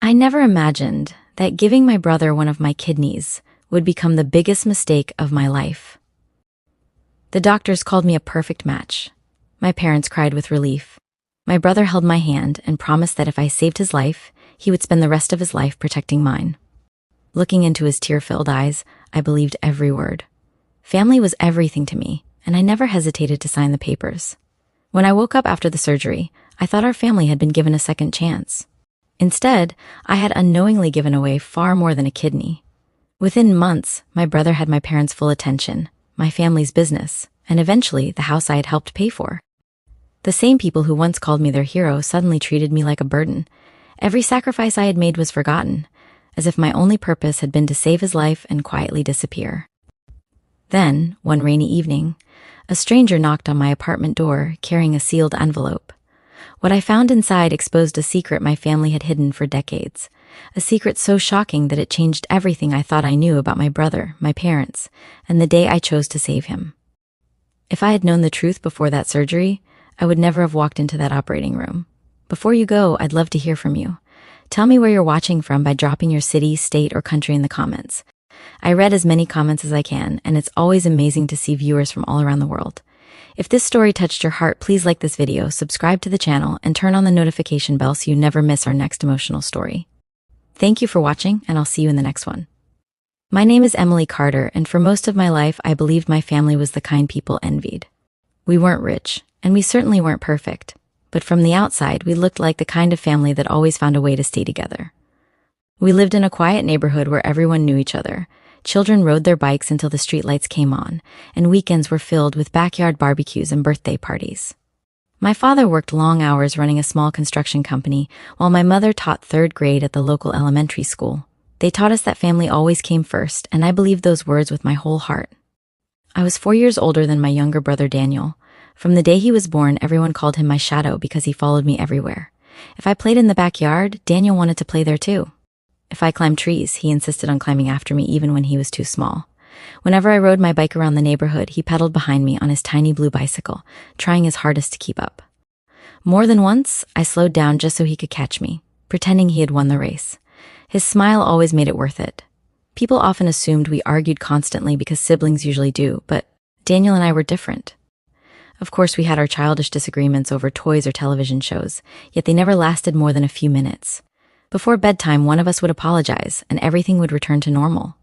I never imagined that giving my brother one of my kidneys would become the biggest mistake of my life. The doctors called me a perfect match. My parents cried with relief. My brother held my hand and promised that if I saved his life, he would spend the rest of his life protecting mine. Looking into his tear-filled eyes, I believed every word. Family was everything to me, and I never hesitated to sign the papers. When I woke up after the surgery, I thought our family had been given a second chance. Instead, I had unknowingly given away far more than a kidney. Within months, my brother had my parents' full attention, my family's business, and eventually the house I had helped pay for. The same people who once called me their hero suddenly treated me like a burden. Every sacrifice I had made was forgotten, as if my only purpose had been to save his life and quietly disappear. Then, one rainy evening, a stranger knocked on my apartment door carrying a sealed envelope. What I found inside exposed a secret my family had hidden for decades, a secret so shocking that it changed everything I thought I knew about my brother, my parents, and the day I chose to save him. If I had known the truth before that surgery, I would never have walked into that operating room. Before you go, I'd love to hear from you. Tell me where you're watching from by dropping your city, state, or country in the comments. I read as many comments as I can, and it's always amazing to see viewers from all around the world. If this story touched your heart, please like this video, subscribe to the channel, and turn on the notification bell so you never miss our next emotional story. Thank you for watching, and I'll see you in the next one. My name is Emily Carter, and for most of my life, I believed my family was the kind people envied. We weren't rich, and we certainly weren't perfect, but from the outside, we looked like the kind of family that always found a way to stay together. We lived in a quiet neighborhood where everyone knew each other. Children rode their bikes until the streetlights came on, and weekends were filled with backyard barbecues and birthday parties. My father worked long hours running a small construction company, while my mother taught third grade at the local elementary school. They taught us that family always came first, and I believed those words with my whole heart. I was 4 years older than my younger brother Daniel. From the day he was born, everyone called him my shadow because he followed me everywhere. If I played in the backyard, Daniel wanted to play there too. If I climbed trees, he insisted on climbing after me even when he was too small. Whenever I rode my bike around the neighborhood, he pedaled behind me on his tiny blue bicycle, trying his hardest to keep up. More than once, I slowed down just so he could catch me, pretending he had won the race. His smile always made it worth it. People often assumed we argued constantly because siblings usually do, but Daniel and I were different. Of course, we had our childish disagreements over toys or television shows, yet they never lasted more than a few minutes. Before bedtime, one of us would apologize, and everything would return to normal.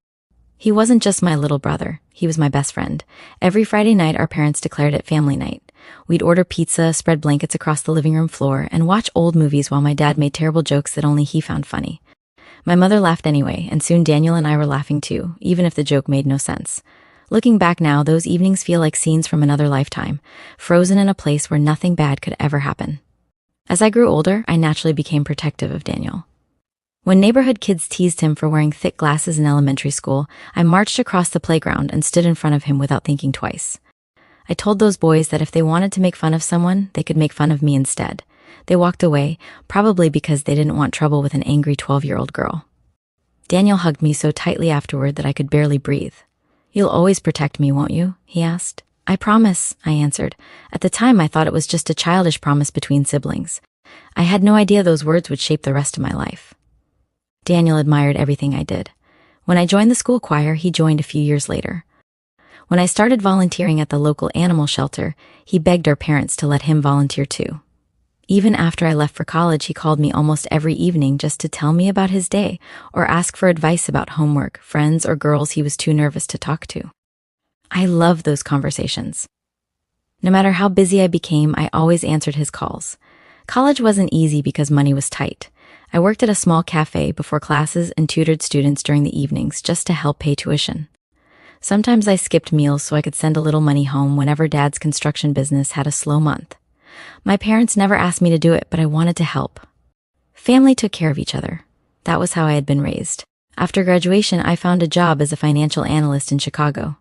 He wasn't just my little brother, he was my best friend. Every Friday night, our parents declared it family night. We'd order pizza, spread blankets across the living room floor, and watch old movies while my dad made terrible jokes that only he found funny. My mother laughed anyway, and soon Daniel and I were laughing too, even if the joke made no sense. Looking back now, those evenings feel like scenes from another lifetime, frozen in a place where nothing bad could ever happen. As I grew older, I naturally became protective of Daniel. When neighborhood kids teased him for wearing thick glasses in elementary school, I marched across the playground and stood in front of him without thinking twice. I told those boys that if they wanted to make fun of someone, they could make fun of me instead. They walked away, probably because they didn't want trouble with an angry 12-year-old girl. Daniel hugged me so tightly afterward that I could barely breathe. "You'll always protect me, won't you?" he asked. "I promise," I answered. At the time, I thought it was just a childish promise between siblings. I had no idea those words would shape the rest of my life. Daniel admired everything I did. When I joined the school choir, he joined a few years later. When I started volunteering at the local animal shelter, he begged our parents to let him volunteer too. Even after I left for college, he called me almost every evening just to tell me about his day or ask for advice about homework, friends, or girls he was too nervous to talk to. I loved those conversations. No matter how busy I became, I always answered his calls. College wasn't easy because money was tight. I worked at a small cafe before classes and tutored students during the evenings just to help pay tuition. Sometimes I skipped meals so I could send a little money home whenever Dad's construction business had a slow month. My parents never asked me to do it, but I wanted to help. Family took care of each other. That was how I had been raised. After graduation, I found a job as a financial analyst in Chicago.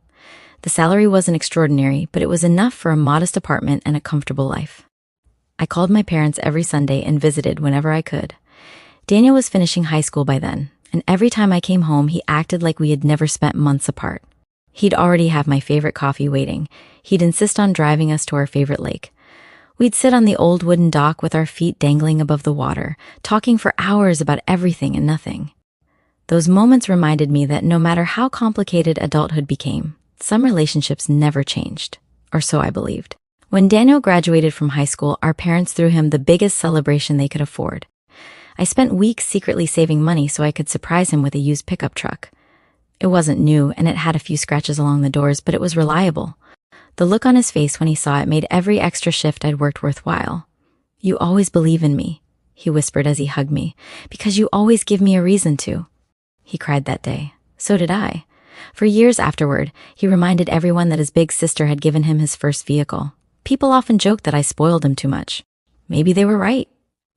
The salary wasn't extraordinary, but it was enough for a modest apartment and a comfortable life. I called my parents every Sunday and visited whenever I could. Daniel was finishing high school by then, and every time I came home, he acted like we had never spent months apart. He'd already have my favorite coffee waiting. He'd insist on driving us to our favorite lake. We'd sit on the old wooden dock with our feet dangling above the water, talking for hours about everything and nothing. Those moments reminded me that no matter how complicated adulthood became, some relationships never changed, or so I believed. When Daniel graduated from high school, our parents threw him the biggest celebration they could afford. I spent weeks secretly saving money so I could surprise him with a used pickup truck. It wasn't new, and it had a few scratches along the doors, but it was reliable. The look on his face when he saw it made every extra shift I'd worked worthwhile. "You always believe in me," he whispered as he hugged me, "because you always give me a reason to." He cried that day. So did I. For years afterward, he reminded everyone that his big sister had given him his first vehicle. People often joked that I spoiled him too much. Maybe they were right.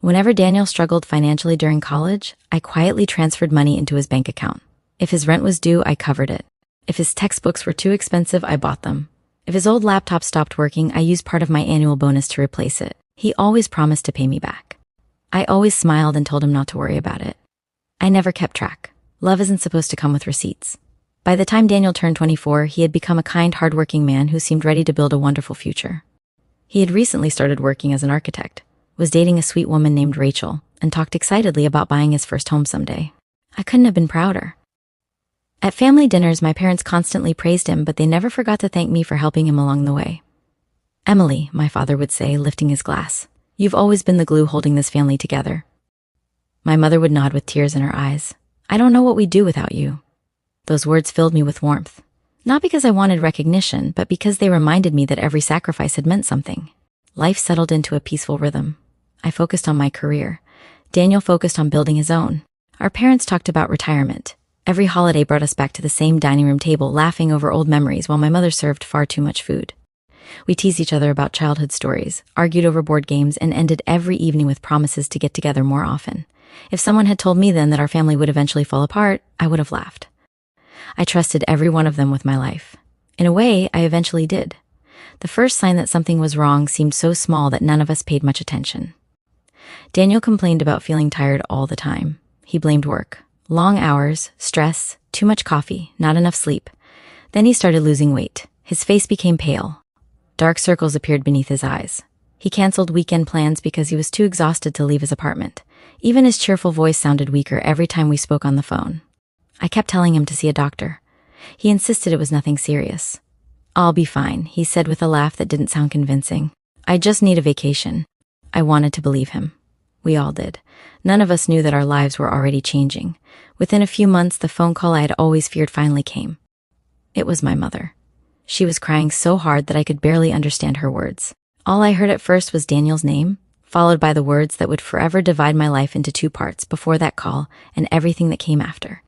Whenever Daniel struggled financially during college, I quietly transferred money into his bank account. If his rent was due, I covered it. If his textbooks were too expensive, I bought them. If his old laptop stopped working, I used part of my annual bonus to replace it. He always promised to pay me back. I always smiled and told him not to worry about it. I never kept track. Love isn't supposed to come with receipts. By the time Daniel turned 24, he had become a kind, hardworking man who seemed ready to build a wonderful future. He had recently started working as an architect, was dating a sweet woman named Rachel, and talked excitedly about buying his first home someday. I couldn't have been prouder. At family dinners, my parents constantly praised him, but they never forgot to thank me for helping him along the way. "Emily," my father would say, lifting his glass, "you've always been the glue holding this family together." My mother would nod with tears in her eyes. "I don't know what we'd do without you." Those words filled me with warmth. Not because I wanted recognition, but because they reminded me that every sacrifice had meant something. Life settled into a peaceful rhythm. I focused on my career. Daniel focused on building his own. Our parents talked about retirement. Every holiday brought us back to the same dining room table, laughing over old memories while my mother served far too much food. We teased each other about childhood stories, argued over board games, and ended every evening with promises to get together more often. If someone had told me then that our family would eventually fall apart, I would have laughed. I trusted every one of them with my life. In a way, I eventually did. The first sign that something was wrong seemed so small that none of us paid much attention. Daniel complained about feeling tired all the time. He blamed work. Long hours, stress, too much coffee, not enough sleep. Then he started losing weight. His face became pale. Dark circles appeared beneath his eyes. He canceled weekend plans because he was too exhausted to leave his apartment. Even his cheerful voice sounded weaker every time we spoke on the phone. I kept telling him to see a doctor. He insisted it was nothing serious. "I'll be fine," he said with a laugh that didn't sound convincing. "I just need a vacation." I wanted to believe him. We all did. None of us knew that our lives were already changing. Within a few months, the phone call I had always feared finally came. It was my mother. She was crying so hard that I could barely understand her words. All I heard at first was Daniel's name, followed by the words that would forever divide my life into two parts before that call and everything that came after.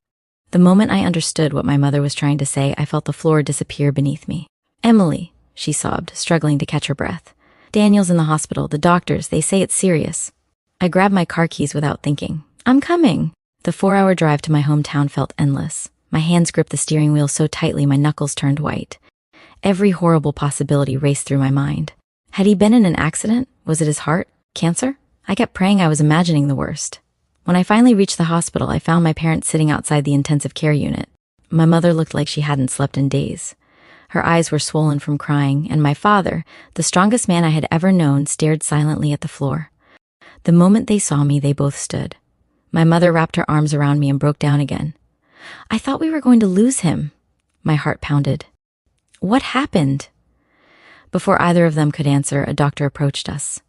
The moment I understood what my mother was trying to say, I felt the floor disappear beneath me. "Emily," she sobbed, struggling to catch her breath. "Daniel's in the hospital. The doctors, they say it's serious." I grabbed my car keys without thinking. "I'm coming." The 4-hour drive to my hometown felt endless. My hands gripped the steering wheel so tightly my knuckles turned white. Every horrible possibility raced through my mind. Had he been in an accident? Was it his heart? Cancer? I kept praying I was imagining the worst. When I finally reached the hospital, I found my parents sitting outside the intensive care unit. My mother looked like she hadn't slept in days. Her eyes were swollen from crying, and my father, the strongest man I had ever known, stared silently at the floor. The moment they saw me, they both stood. My mother wrapped her arms around me and broke down again. "I thought we were going to lose him." My heart pounded. "What happened?" Before either of them could answer, a doctor approached us.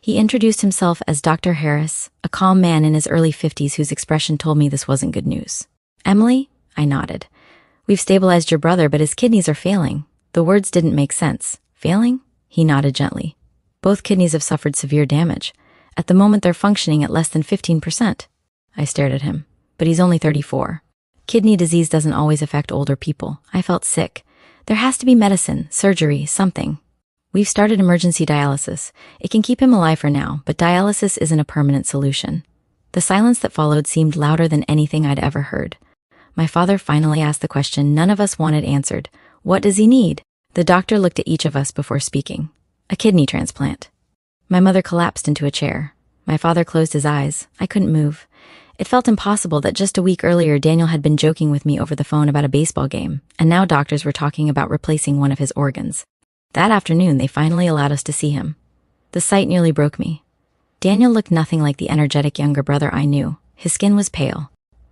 He introduced himself as Dr. Harris, a calm man in his early 50s whose expression told me this wasn't good news. "Emily?" I nodded. "We've stabilized your brother, but his kidneys are failing." The words didn't make sense. "Failing?" He nodded gently. "Both kidneys have suffered severe damage. At the moment, they're functioning at less than 15%. I stared at him. "But he's only 34. Kidney disease doesn't always affect older people." I felt sick. "There has to be medicine, surgery, something." "We've started emergency dialysis. It can keep him alive for now, but dialysis isn't a permanent solution." The silence that followed seemed louder than anything I'd ever heard. My father finally asked the question none of us wanted answered. "What does he need?" The doctor looked at each of us before speaking. "A kidney transplant." My mother collapsed into a chair. My father closed his eyes. I couldn't move. It felt impossible that just a week earlier Daniel had been joking with me over the phone about a baseball game, and now doctors were talking about replacing one of his organs. That afternoon, they finally allowed us to see him. The sight nearly broke me. Daniel looked nothing like the energetic younger brother I knew. His skin was pale.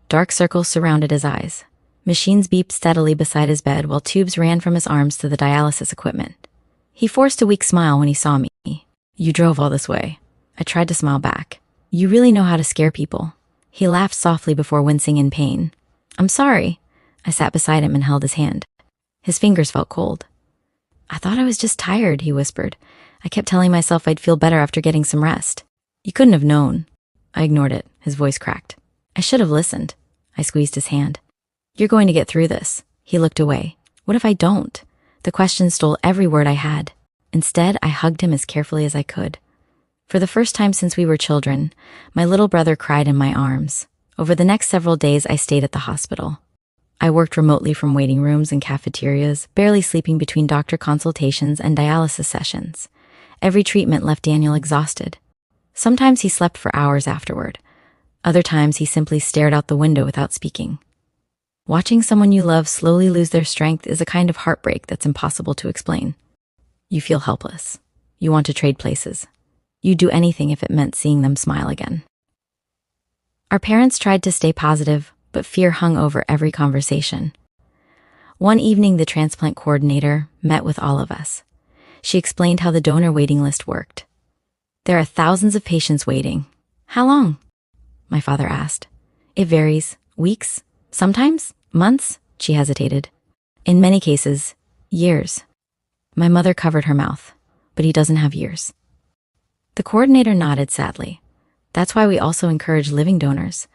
Dark circles surrounded his eyes. Machines beeped steadily beside his bed while tubes ran from his arms to the dialysis equipment. He forced a weak smile when he saw me. "You drove all this way." I tried to smile back. "You really know how to scare people." He laughed softly before wincing in pain. "I'm sorry." I sat beside him and held his hand. His fingers felt cold. "I thought I was just tired," he whispered. "I kept telling myself I'd feel better after getting some rest." "You couldn't have known." I ignored it. His voice cracked. "I should have listened." I squeezed his hand. "You're going to get through this." He looked away. "What if I don't?" The question stole every word I had. Instead, I hugged him as carefully as I could. For the first time since we were children, my little brother cried in my arms. Over the next several days, I stayed at the hospital. I worked remotely from waiting rooms and cafeterias, barely sleeping between doctor consultations and dialysis sessions. Every treatment left Daniel exhausted. Sometimes he slept for hours afterward. Other times he simply stared out the window without speaking. Watching someone you love slowly lose their strength is a kind of heartbreak that's impossible to explain. You feel helpless. You want to trade places. You'd do anything if it meant seeing them smile again. Our parents tried to stay positive, but fear hung over every conversation. One evening, the transplant coordinator met with all of us. She explained how the donor waiting list worked. "There are thousands of patients waiting." "How long?" my father asked. "It varies. Weeks, sometimes months," she hesitated. "In many cases, years." My mother covered her mouth. "But he doesn't have years." The coordinator nodded sadly. "That's why we also encourage living donors."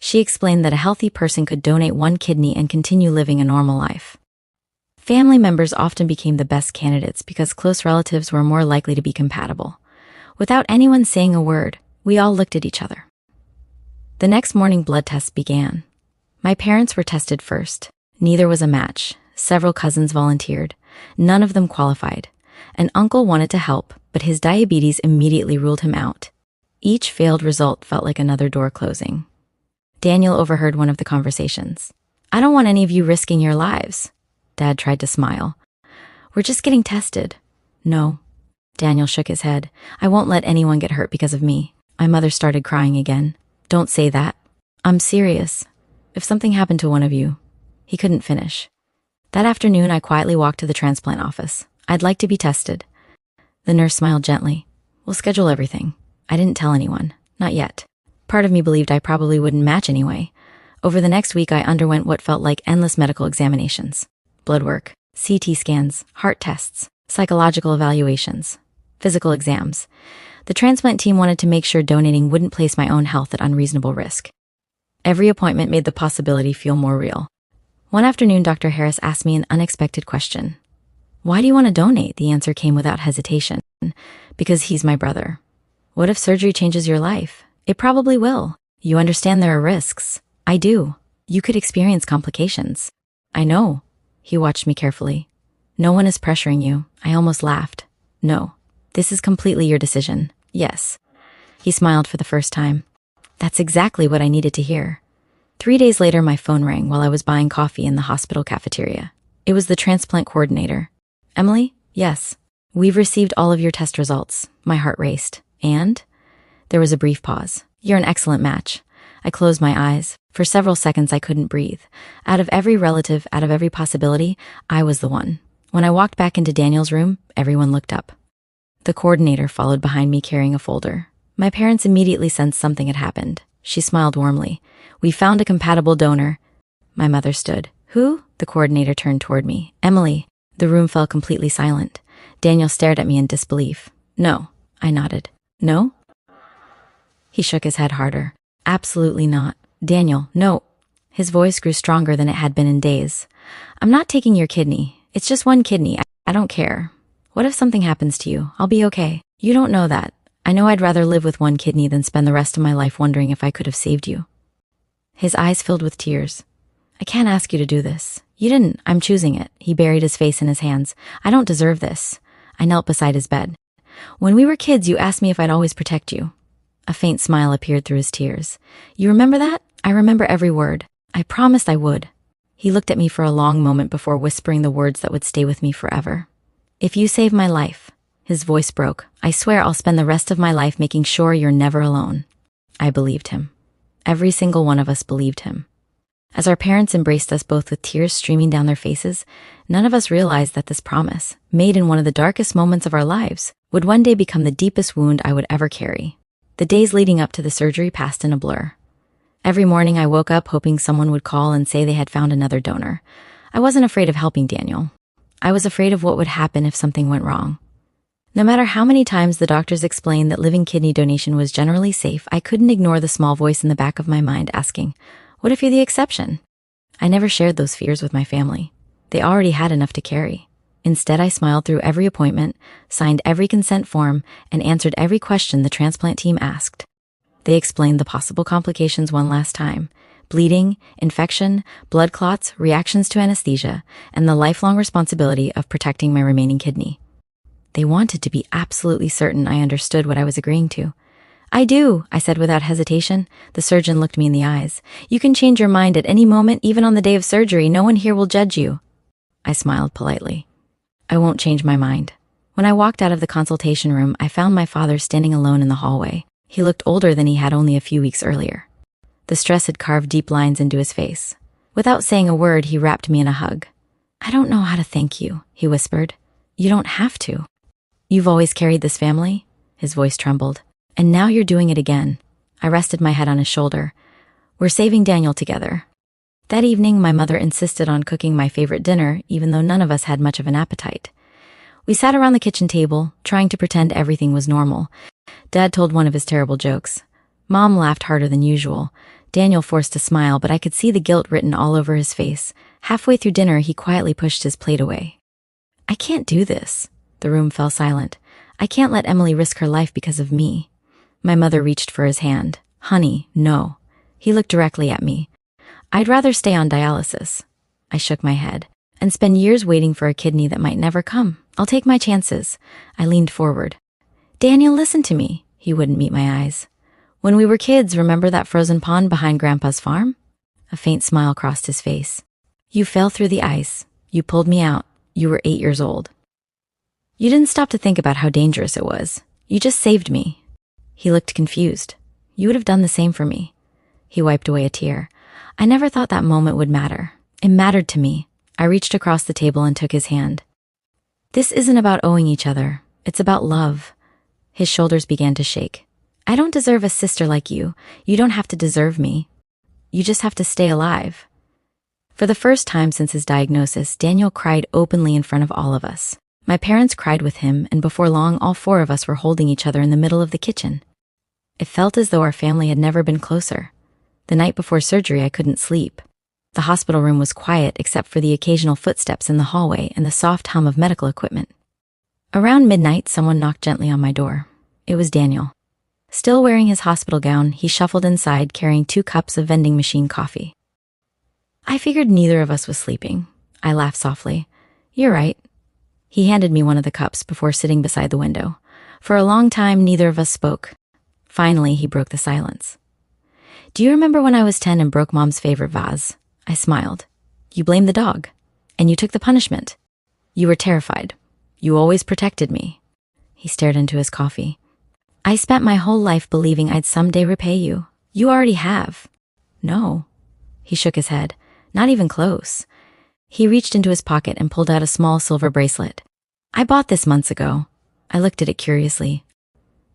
She explained that a healthy person could donate one kidney and continue living a normal life. Family members often became the best candidates because close relatives were more likely to be compatible. Without anyone saying a word, we all looked at each other. The next morning, blood tests began. My parents were tested first. Neither was a match. Several cousins volunteered. None of them qualified. An uncle wanted to help, but his diabetes immediately ruled him out. Each failed result felt like another door closing. Daniel overheard one of the conversations. "I don't want any of you risking your lives." Dad tried to smile. "We're just getting tested." "No." Daniel shook his head. "I won't let anyone get hurt because of me." My mother started crying again. "Don't say that." "I'm serious. If something happened to one of you." He couldn't finish. That afternoon, I quietly walked to the transplant office. "I'd like to be tested." The nurse smiled gently. "We'll schedule everything." I didn't tell anyone. Not yet. Part of me believed I probably wouldn't match anyway. Over the next week, I underwent what felt like endless medical examinations. Blood work, CT scans, heart tests, psychological evaluations, physical exams. The transplant team wanted to make sure donating wouldn't place my own health at unreasonable risk. Every appointment made the possibility feel more real. One afternoon, Dr. Harris asked me an unexpected question. "Why do you want to donate?" The answer came without hesitation. "Because he's my brother." "What if surgery changes your life?" "It probably will." "You understand there are risks." "I do." "You could experience complications." "I know." He watched me carefully. "No one is pressuring you." I almost laughed. "No. This is completely your decision." "Yes." He smiled for the first time. That's exactly what I needed to hear. 3 days later, my phone rang while I was buying coffee in the hospital cafeteria. It was the transplant coordinator. "Emily?" "Yes." "We've received all of your test results." My heart raced. "And?" There was a brief pause. "You're an excellent match." I closed my eyes. For several seconds, I couldn't breathe. Out of every relative, out of every possibility, I was the one. When I walked back into Daniel's room, everyone looked up. The coordinator followed behind me carrying a folder. My parents immediately sensed something had happened. She smiled warmly. "We found a compatible donor." My mother stood. "Who?" The coordinator turned toward me. "Emily." The room fell completely silent. Daniel stared at me in disbelief. "No." I nodded. "No?" He shook his head harder. "Absolutely not." "Daniel, no." His voice grew stronger than it had been in days. "I'm not taking your kidney. It's just one kidney. I don't care. What if something happens to you? I'll be okay. You don't know that. I know I'd rather live with one kidney than spend the rest of my life wondering if I could have saved you." His eyes filled with tears. "I can't ask you to do this. You didn't. I'm choosing it." He buried his face in his hands. "I don't deserve this." I knelt beside his bed. "When we were kids, you asked me if I'd always protect you." A faint smile appeared through his tears. "You remember that?" "I remember every word. I promised I would." He looked at me for a long moment before whispering the words that would stay with me forever. "If you save my life." His voice broke. "I swear I'll spend the rest of my life making sure you're never alone." I believed him. Every single one of us believed him. As our parents embraced us both with tears streaming down their faces, none of us realized that this promise, made in one of the darkest moments of our lives, would one day become the deepest wound I would ever carry. The days leading up to the surgery passed in a blur. Every morning I woke up hoping someone would call and say they had found another donor. I wasn't afraid of helping Daniel. I was afraid of what would happen if something went wrong. No matter how many times the doctors explained that living kidney donation was generally safe, I couldn't ignore the small voice in the back of my mind asking, "What if you're the exception?" I never shared those fears with my family. They already had enough to carry. Instead, I smiled through every appointment, signed every consent form, and answered every question the transplant team asked. They explained the possible complications one last time: bleeding, infection, blood clots, reactions to anesthesia, and the lifelong responsibility of protecting my remaining kidney. They wanted to be absolutely certain I understood what I was agreeing to. "I do," I said without hesitation. The surgeon looked me in the eyes. "You can change your mind at any moment, even on the day of surgery. No one here will judge you." I smiled politely. "I won't change my mind." When I walked out of the consultation room, I found my father standing alone in the hallway. He looked older than he had only a few weeks earlier. The stress had carved deep lines into his face. Without saying a word, he wrapped me in a hug. "I don't know how to thank you," he whispered. "You don't have to. You've always carried this family." His voice trembled. "And now you're doing it again." I rested my head on his shoulder. "We're saving Daniel together." That evening, my mother insisted on cooking my favorite dinner, even though none of us had much of an appetite. We sat around the kitchen table, trying to pretend everything was normal. Dad told one of his terrible jokes. Mom laughed harder than usual. Daniel forced a smile, but I could see the guilt written all over his face. Halfway through dinner, he quietly pushed his plate away. "I can't do this." The room fell silent. "I can't let Emily risk her life because of me." My mother reached for his hand. "Honey, no." He looked directly at me. "I'd rather stay on dialysis." I shook my head. "And spend years waiting for a kidney that might never come. I'll take my chances." I leaned forward. "Daniel, listen to me." He wouldn't meet my eyes. "When we were kids, remember that frozen pond behind Grandpa's farm?" A faint smile crossed his face. "You fell through the ice. You pulled me out. You were 8 years old. You didn't stop to think about how dangerous it was. You just saved me." He looked confused. "You would have done the same for me." He wiped away a tear. "I never thought that moment would matter. It mattered to me." I reached across the table and took his hand. "This isn't about owing each other. It's about love." His shoulders began to shake. "I don't deserve a sister like you. You don't have to deserve me. You just have to stay alive." For the first time since his diagnosis, Daniel cried openly in front of all of us. My parents cried with him, and before long, all 4 of us were holding each other in the middle of the kitchen. It felt as though our family had never been closer. The night before surgery, I couldn't sleep. The hospital room was quiet except for the occasional footsteps in the hallway and the soft hum of medical equipment. Around midnight, someone knocked gently on my door. It was Daniel. Still wearing his hospital gown, he shuffled inside carrying 2 cups of vending machine coffee. I figured neither of us was sleeping. I laughed softly. "You're right." He handed me one of the cups before sitting beside the window. For a long time, neither of us spoke. Finally, he broke the silence. "Do you remember when I was 10 and broke Mom's favorite vase?" I smiled. "You blamed the dog. And you took the punishment. You were terrified. You always protected me." He stared into his coffee. "I spent my whole life believing I'd someday repay you. You already have." "No." He shook his head. "Not even close." He reached into his pocket and pulled out a small silver bracelet. "I bought this months ago." I looked at it curiously.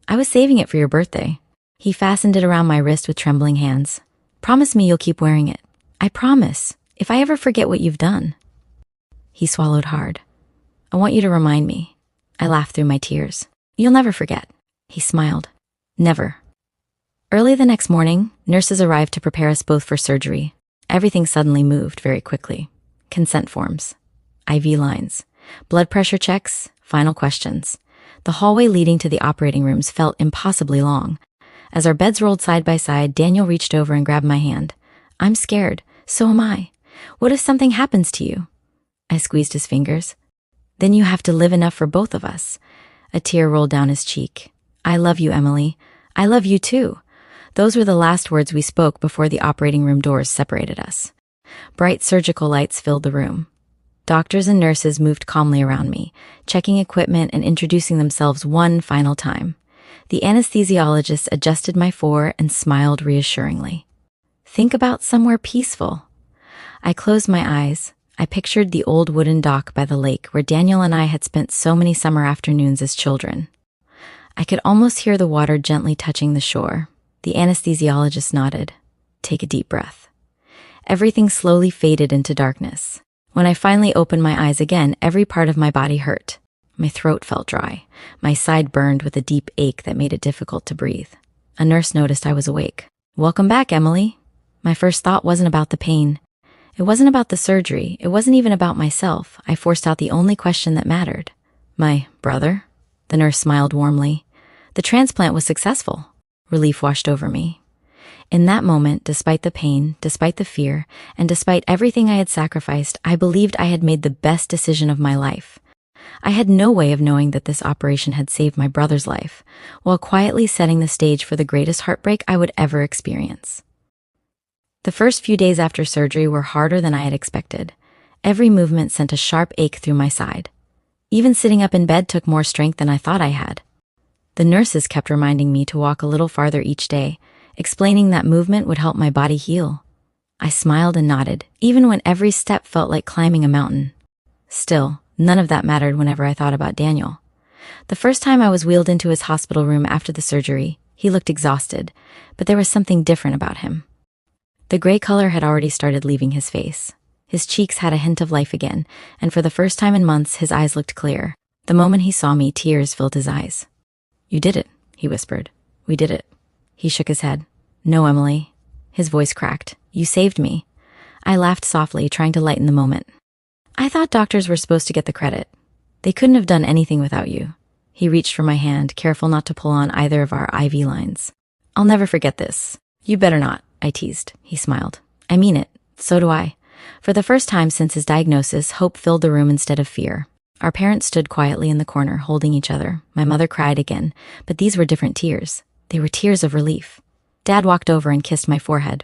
"I was saving it for your birthday." He fastened it around my wrist with trembling hands. "Promise me you'll keep wearing it." "I promise. If I ever forget what you've done." He swallowed hard. "I want you to remind me." I laughed through my tears. "You'll never forget." He smiled. "Never." Early the next morning, nurses arrived to prepare us both for surgery. Everything suddenly moved very quickly. Consent forms, IV lines, blood pressure checks, final questions. The hallway leading to the operating rooms felt impossibly long. As our beds rolled side by side, Daniel reached over and grabbed my hand. "I'm scared. So am I. What if something happens to you?" I squeezed his fingers. "Then you have to live enough for both of us." A tear rolled down his cheek. "I love you, Emily. I love you too." Those were the last words we spoke before the operating room doors separated us. Bright surgical lights filled the room. Doctors and nurses moved calmly around me, checking equipment and introducing themselves one final time. The anesthesiologist adjusted my fore and smiled reassuringly. Think about somewhere peaceful. I closed my eyes. I pictured the old wooden dock by the lake where Daniel and I had spent so many summer afternoons as children. I could almost hear the water gently touching the shore. The anesthesiologist nodded. Take a deep breath. Everything slowly faded into darkness. When I finally opened my eyes again, every part of my body hurt. My throat felt dry. My side burned with a deep ache that made it difficult to breathe. A nurse noticed I was awake. Welcome back, Emily. My first thought wasn't about the pain. It wasn't about the surgery. It wasn't even about myself. I forced out the only question that mattered. My brother? The nurse smiled warmly. The transplant was successful. Relief washed over me. In that moment, despite the pain, despite the fear, and despite everything I had sacrificed, I believed I had made the best decision of my life. I had no way of knowing that this operation had saved my brother's life, while quietly setting the stage for the greatest heartbreak I would ever experience. The first few days after surgery were harder than I had expected. Every movement sent a sharp ache through my side. Even sitting up in bed took more strength than I thought I had. The nurses kept reminding me to walk a little farther each day, explaining that movement would help my body heal. I smiled and nodded, even when every step felt like climbing a mountain. Still, none of that mattered whenever I thought about Daniel. The first time I was wheeled into his hospital room after the surgery, he looked exhausted, but there was something different about him. The gray color had already started leaving his face. His cheeks had a hint of life again, and for the first time in months, his eyes looked clear. The moment he saw me, tears filled his eyes. You did it, he whispered. We did it. He shook his head. No, Emily. His voice cracked. You saved me. I laughed softly, trying to lighten the moment. I thought doctors were supposed to get the credit. They couldn't have done anything without you. He reached for my hand, careful not to pull on either of our IV lines. I'll never forget this. You better not, I teased. He smiled. I mean it. So do I. For the first time since his diagnosis, hope filled the room instead of fear. Our parents stood quietly in the corner, holding each other. My mother cried again, but these were different tears. They were tears of relief. Dad walked over and kissed my forehead.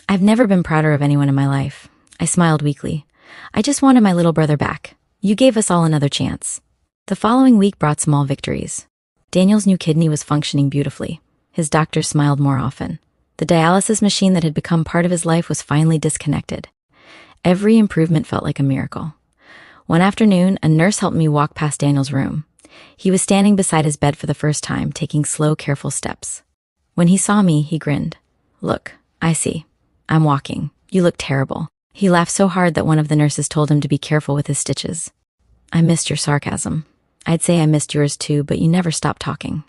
I've never been prouder of anyone in my life. I smiled weakly. I just wanted my little brother back. You gave us all another chance. The following week brought small victories. Daniel's new kidney was functioning beautifully. His doctor smiled more often. The dialysis machine that had become part of his life was finally disconnected. Every improvement felt like a miracle. One afternoon, a nurse helped me walk past Daniel's room. He was standing beside his bed for the first time, taking slow, careful steps. When he saw me, he grinned. Look, I see. I'm walking. You look terrible. He laughed so hard that one of the nurses told him to be careful with his stitches. I missed your sarcasm. I'd say I missed yours too, but you never stopped talking.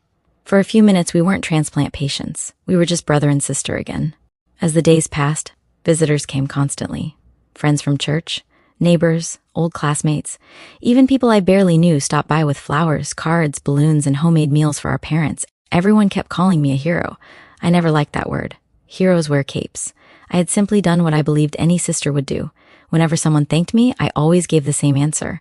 For a few minutes, we weren't transplant patients. We were just brother and sister again. As the days passed, visitors came constantly. Friends from church, neighbors, old classmates, even people I barely knew stopped by with flowers, cards, balloons, and homemade meals for our parents. Everyone kept calling me a hero. I never liked that word. Heroes wear capes. I had simply done what I believed any sister would do. Whenever someone thanked me, I always gave the same answer.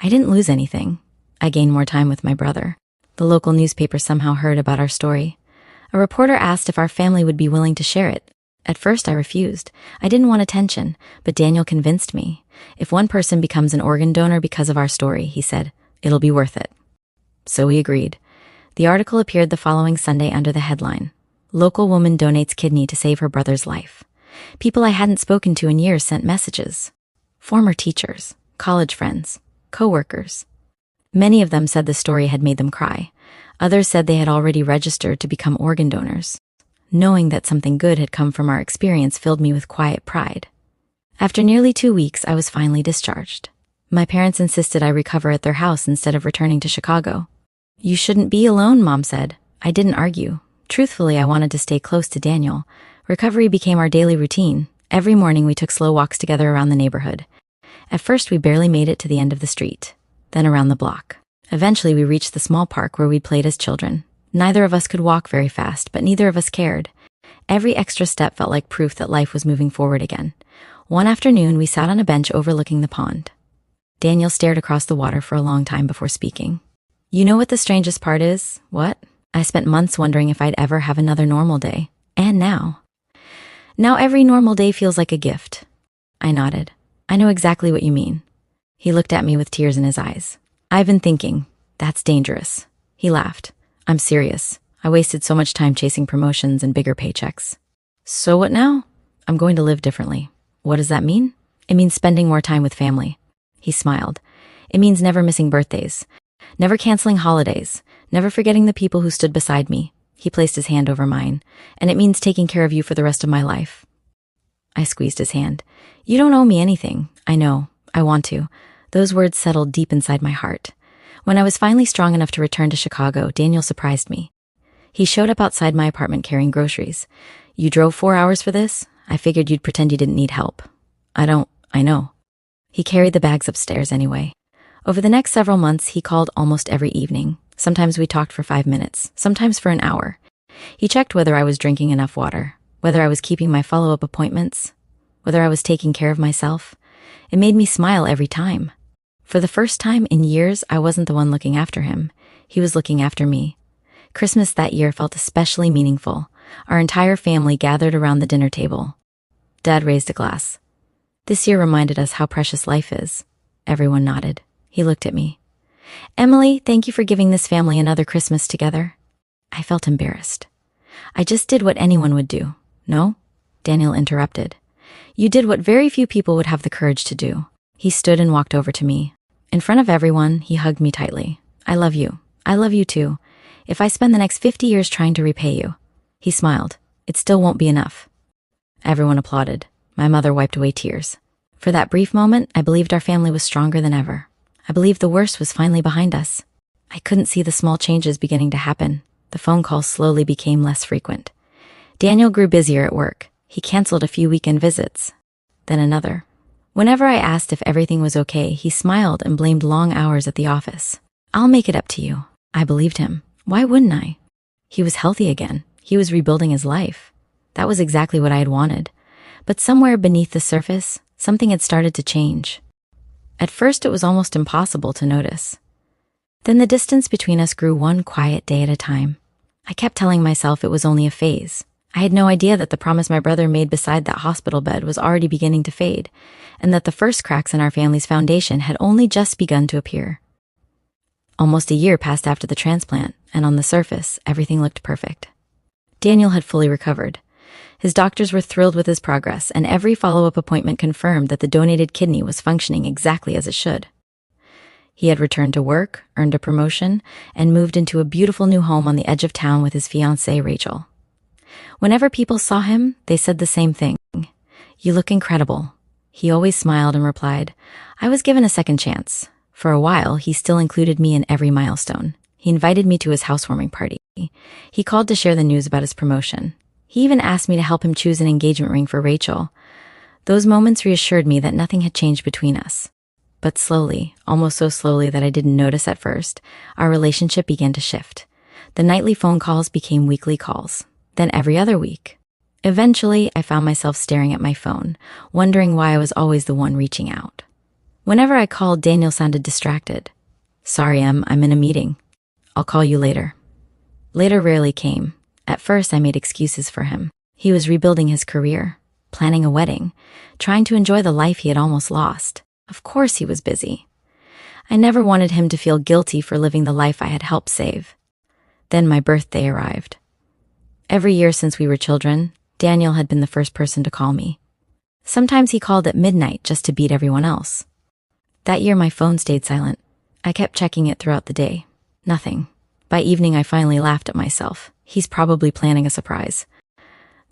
I didn't lose anything. I gained more time with my brother. The local newspaper somehow heard about our story. A reporter asked if our family would be willing to share it. At first, I refused. I didn't want attention, but Daniel convinced me. If one person becomes an organ donor because of our story, he said, it'll be worth it. So we agreed. The article appeared the following Sunday under the headline, Local Woman Donates Kidney to Save Her Brother's Life. People I hadn't spoken to in years sent messages. Former teachers, college friends, co-workers. Many of them said the story had made them cry. Others said they had already registered to become organ donors. Knowing that something good had come from our experience filled me with quiet pride. After nearly 2 weeks, I was finally discharged. My parents insisted I recover at their house instead of returning to Chicago. You shouldn't be alone, Mom said. I didn't argue. Truthfully, I wanted to stay close to Daniel. Recovery became our daily routine. Every morning we took slow walks together around the neighborhood. At first, we barely made it to the end of the street, then around the block. Eventually, we reached the small park where we'd played as children. Neither of us could walk very fast, but neither of us cared. Every extra step felt like proof that life was moving forward again. One afternoon, we sat on a bench overlooking the pond. Daniel stared across the water for a long time before speaking. You know what the strangest part is? What? I spent months wondering if I'd ever have another normal day. And now. Now every normal day feels like a gift. I nodded. I know exactly what you mean. He looked at me with tears in his eyes. I've been thinking, that's dangerous. He laughed. I'm serious. I wasted so much time chasing promotions and bigger paychecks. So what now? I'm going to live differently. What does that mean? It means spending more time with family. He smiled. It means never missing birthdays, never canceling holidays, never forgetting the people who stood beside me. He placed his hand over mine. And it means taking care of you for the rest of my life. I squeezed his hand. You don't owe me anything. I know. I want to. Those words settled deep inside my heart. When I was finally strong enough to return to Chicago, Daniel surprised me. He showed up outside my apartment carrying groceries. You drove 4 hours for this? I figured you'd pretend you didn't need help. I know. He carried the bags upstairs anyway. Over the next several months, he called almost every evening. Sometimes we talked for 5 minutes, sometimes for an hour. He checked whether I was drinking enough water, whether I was keeping my follow-up appointments, whether I was taking care of myself. It made me smile every time. For the first time in years, I wasn't the one looking after him. He was looking after me. Christmas that year felt especially meaningful. Our entire family gathered around the dinner table. Dad raised a glass. This year reminded us how precious life is. Everyone nodded. He looked at me. Emily, thank you for giving this family another Christmas together. I felt embarrassed. I just did what anyone would do. No? Daniel interrupted. You did what very few people would have the courage to do. He stood and walked over to me. In front of everyone, he hugged me tightly. I love you. I love you too. If I spend the next 50 years trying to repay you. He smiled. It still won't be enough. Everyone applauded. My mother wiped away tears. For that brief moment, I believed our family was stronger than ever. I believed the worst was finally behind us. I couldn't see the small changes beginning to happen. The phone calls slowly became less frequent. Daniel grew busier at work. He canceled a few weekend visits. Then another. Whenever I asked if everything was okay, he smiled and blamed long hours at the office. I'll make it up to you. I believed him. Why wouldn't I? He was healthy again. He was rebuilding his life. That was exactly what I had wanted. But somewhere beneath the surface, something had started to change. At first, it was almost impossible to notice. Then the distance between us grew one quiet day at a time. I kept telling myself it was only a phase. I had no idea that the promise my brother made beside that hospital bed was already beginning to fade, and that the first cracks in our family's foundation had only just begun to appear. Almost a year passed after the transplant, and on the surface, everything looked perfect. Daniel had fully recovered. His doctors were thrilled with his progress, and every follow-up appointment confirmed that the donated kidney was functioning exactly as it should. He had returned to work, earned a promotion, and moved into a beautiful new home on the edge of town with his fiancée, Rachel. Whenever people saw him, they said the same thing. You look incredible. He always smiled and replied, I was given a second chance. For a while, he still included me in every milestone. He invited me to his housewarming party. He called to share the news about his promotion. He even asked me to help him choose an engagement ring for Rachel. Those moments reassured me that nothing had changed between us. But slowly, almost so slowly that I didn't notice at first, our relationship began to shift. The nightly phone calls became weekly calls, then every other week. Eventually, I found myself staring at my phone, wondering why I was always the one reaching out. Whenever I called, Daniel sounded distracted. Sorry, Em, I'm in a meeting. I'll call you later. Later rarely came. At first, I made excuses for him. He was rebuilding his career, planning a wedding, trying to enjoy the life he had almost lost. Of course he was busy. I never wanted him to feel guilty for living the life I had helped save. Then my birthday arrived. Every year since we were children, Daniel had been the first person to call me. Sometimes he called at midnight just to beat everyone else. That year my phone stayed silent. I kept checking it throughout the day. Nothing. By evening I finally laughed at myself. He's probably planning a surprise.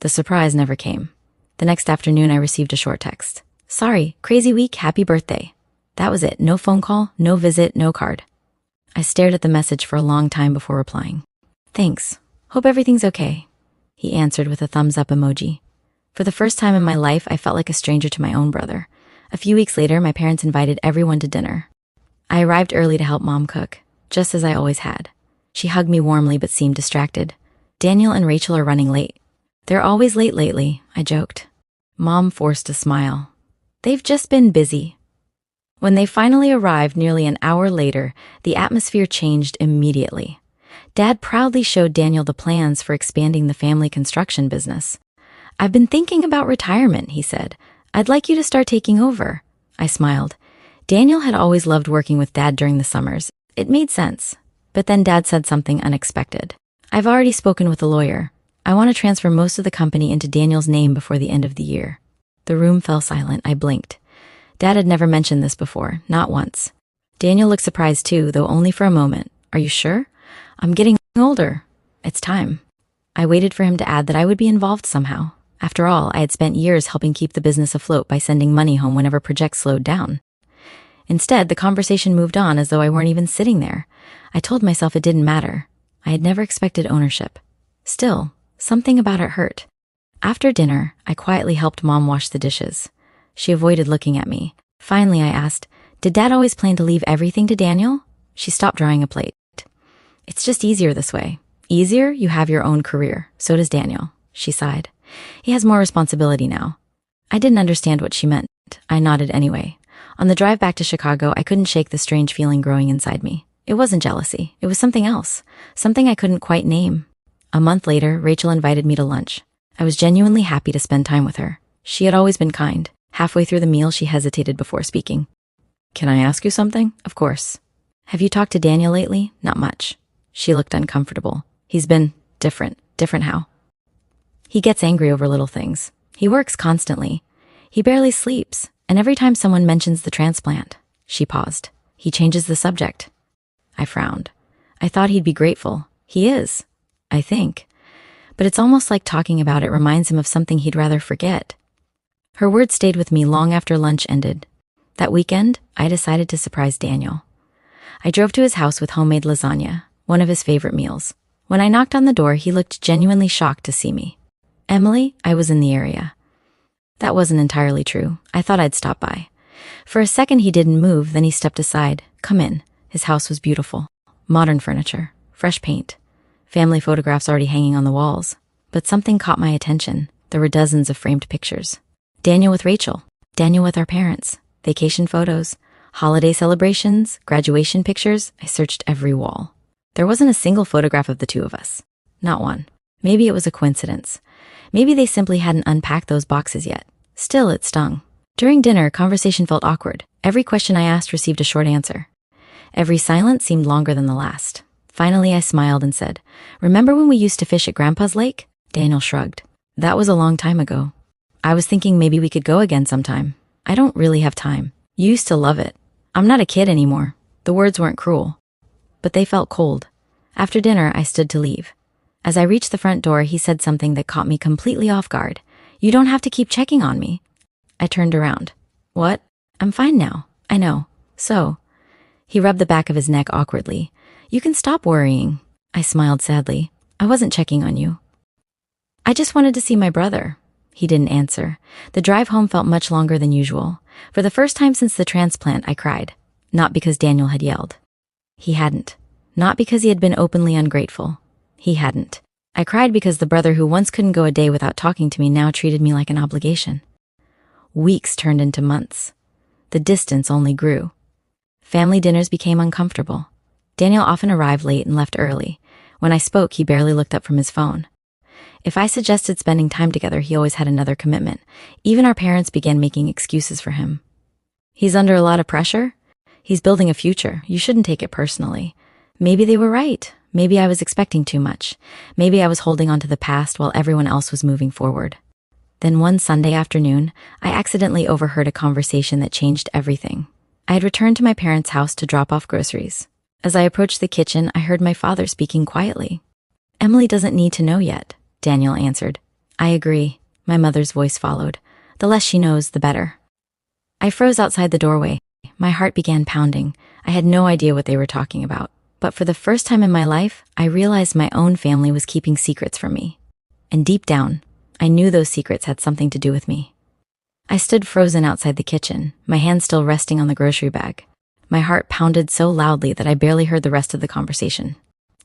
The surprise never came. The next afternoon I received a short text. Sorry, crazy week, happy birthday. That was it. No phone call, no visit, no card. I stared at the message for a long time before replying. Thanks. Hope everything's okay. He answered with a thumbs up emoji. For the first time in my life, I felt like a stranger to my own brother. A few weeks later, my parents invited everyone to dinner. I arrived early to help Mom cook, just as I always had. She hugged me warmly but seemed distracted. Daniel and Rachel are running late. They're always late lately, I joked. Mom forced a smile. They've just been busy. When they finally arrived nearly an hour later, the atmosphere changed immediately. Dad proudly showed Daniel the plans for expanding the family construction business. I've been thinking about retirement, he said. I'd like you to start taking over. I smiled. Daniel had always loved working with Dad during the summers. It made sense. But then Dad said something unexpected. I've already spoken with a lawyer. I want to transfer most of the company into Daniel's name before the end of the year. The room fell silent. I blinked. Dad had never mentioned this before, not once. Daniel looked surprised too, though only for a moment. Are you sure? I'm getting older. It's time. I waited for him to add that I would be involved somehow. After all, I had spent years helping keep the business afloat by sending money home whenever projects slowed down. Instead, the conversation moved on as though I weren't even sitting there. I told myself it didn't matter. I had never expected ownership. Still, something about it hurt. After dinner, I quietly helped Mom wash the dishes. She avoided looking at me. Finally, I asked, did Dad always plan to leave everything to Daniel? She stopped drying a plate. It's just easier this way. Easier? You have your own career. So does Daniel. She sighed. He has more responsibility now. I didn't understand what she meant. I nodded anyway. On the drive back to Chicago, I couldn't shake the strange feeling growing inside me. It wasn't jealousy. It was something else. Something I couldn't quite name. A month later, Rachel invited me to lunch. I was genuinely happy to spend time with her. She had always been kind. Halfway through the meal, she hesitated before speaking. Can I ask you something? Of course. Have you talked to Daniel lately? Not much. She looked uncomfortable. He's been different. Different how? He gets angry over little things. He works constantly. He barely sleeps. And every time someone mentions the transplant, she paused. He changes the subject. I frowned. I thought he'd be grateful. He is, I think. But it's almost like talking about it reminds him of something he'd rather forget. Her words stayed with me long after lunch ended. That weekend, I decided to surprise Daniel. I drove to his house with homemade lasagna, one of his favorite meals. When I knocked on the door, he looked genuinely shocked to see me. Emily, I was in the area. That wasn't entirely true. I thought I'd stop by. For a second he didn't move, then he stepped aside. Come in. His house was beautiful. Modern furniture. Fresh paint. Family photographs already hanging on the walls. But something caught my attention. There were dozens of framed pictures. Daniel with Rachel. Daniel with our parents. Vacation photos. Holiday celebrations. Graduation pictures. I searched every wall. There wasn't a single photograph of the two of us. Not one. Maybe it was a coincidence. Maybe they simply hadn't unpacked those boxes yet. Still, it stung. During dinner, conversation felt awkward. Every question I asked received a short answer. Every silence seemed longer than the last. Finally, I smiled and said, remember when we used to fish at Grandpa's lake? Daniel shrugged. That was a long time ago. I was thinking maybe we could go again sometime. I don't really have time. You used to love it. I'm not a kid anymore. The words weren't cruel. But they felt cold. After dinner, I stood to leave. As I reached the front door, he said something that caught me completely off guard. You don't have to keep checking on me. I turned around. What? I'm fine now. I know. So? He rubbed the back of his neck awkwardly. You can stop worrying. I smiled sadly. I wasn't checking on you. I just wanted to see my brother. He didn't answer. The drive home felt much longer than usual. For the first time since the transplant, I cried. Not because Daniel had yelled. He hadn't. Not because he had been openly ungrateful. He hadn't. I cried because the brother who once couldn't go a day without talking to me now treated me like an obligation. Weeks turned into months. The distance only grew. Family dinners became uncomfortable. Daniel often arrived late and left early. When I spoke, he barely looked up from his phone. If I suggested spending time together, he always had another commitment. Even our parents began making excuses for him. He's under a lot of pressure? He's building a future. You shouldn't take it personally. Maybe they were right. Maybe I was expecting too much. Maybe I was holding on to the past while everyone else was moving forward. Then one Sunday afternoon, I accidentally overheard a conversation that changed everything. I had returned to my parents' house to drop off groceries. As I approached the kitchen, I heard my father speaking quietly. Emily doesn't need to know yet, Daniel answered. I agree, my mother's voice followed. The less she knows, the better. I froze outside the doorway. My heart began pounding. I had no idea what they were talking about. But for the first time in my life, I realized my own family was keeping secrets from me. And deep down, I knew those secrets had something to do with me. I stood frozen outside the kitchen, my hand still resting on the grocery bag. My heart pounded so loudly that I barely heard the rest of the conversation.